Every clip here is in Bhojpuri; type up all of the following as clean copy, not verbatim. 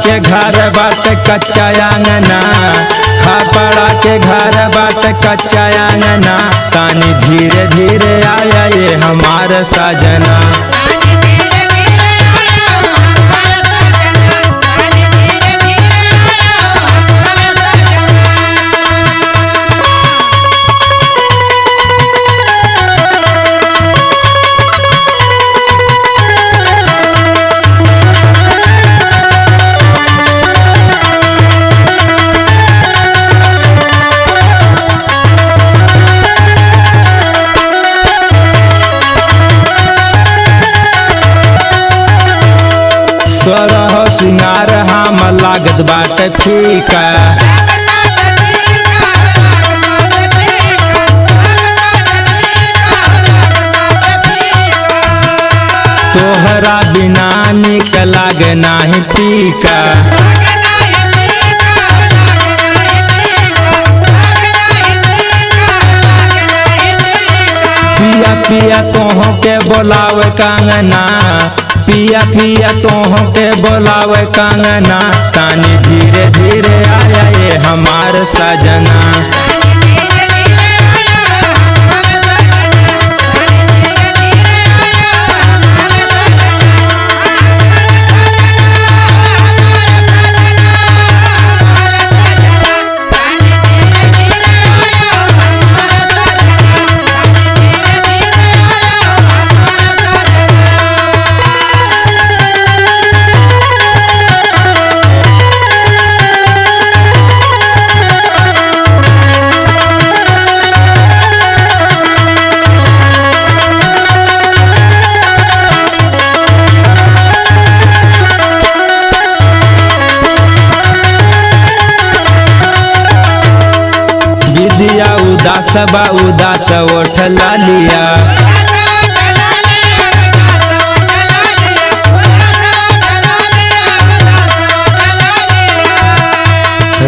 के घर बाट कच्चा आंगना, खपड़ा के घर बाट कच्चा आंगना, तानी धीरे धीरे आया ये हमार सजना। सोरह सिंगार हम लागत बाटे फीका, तोहरा बिना निक लागे नाही फीका। पिया पिया तोहों के बोलावे कंगना, पिया पिया तोहों के बोलावे कंगना, तानी धीरे धीरे आया ये हमार सजना। दिया उदास बा उदास ओठ लालिया,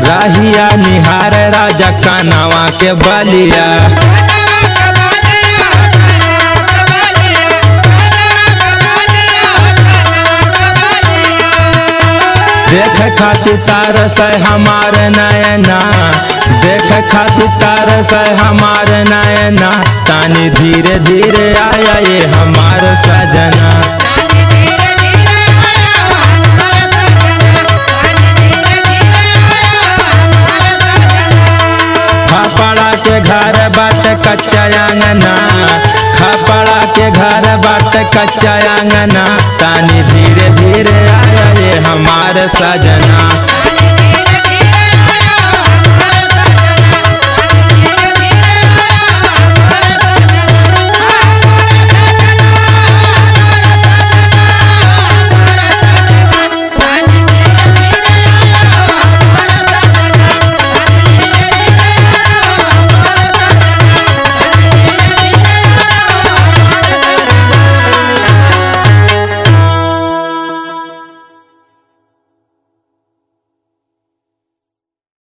राहिया निहार राजा कानावा के बलिया। देख खातिर तार से हमार नयना, देख खातिर तार से हमार नयना, तानी धीरे धीरे आया ये हमार सजना। खपड़ा के घर बाट कच्चा आंगना, खपड़ा के घर बाट कच्चा आंगना, तानी धीरे धीरे आया ये हमार सजना।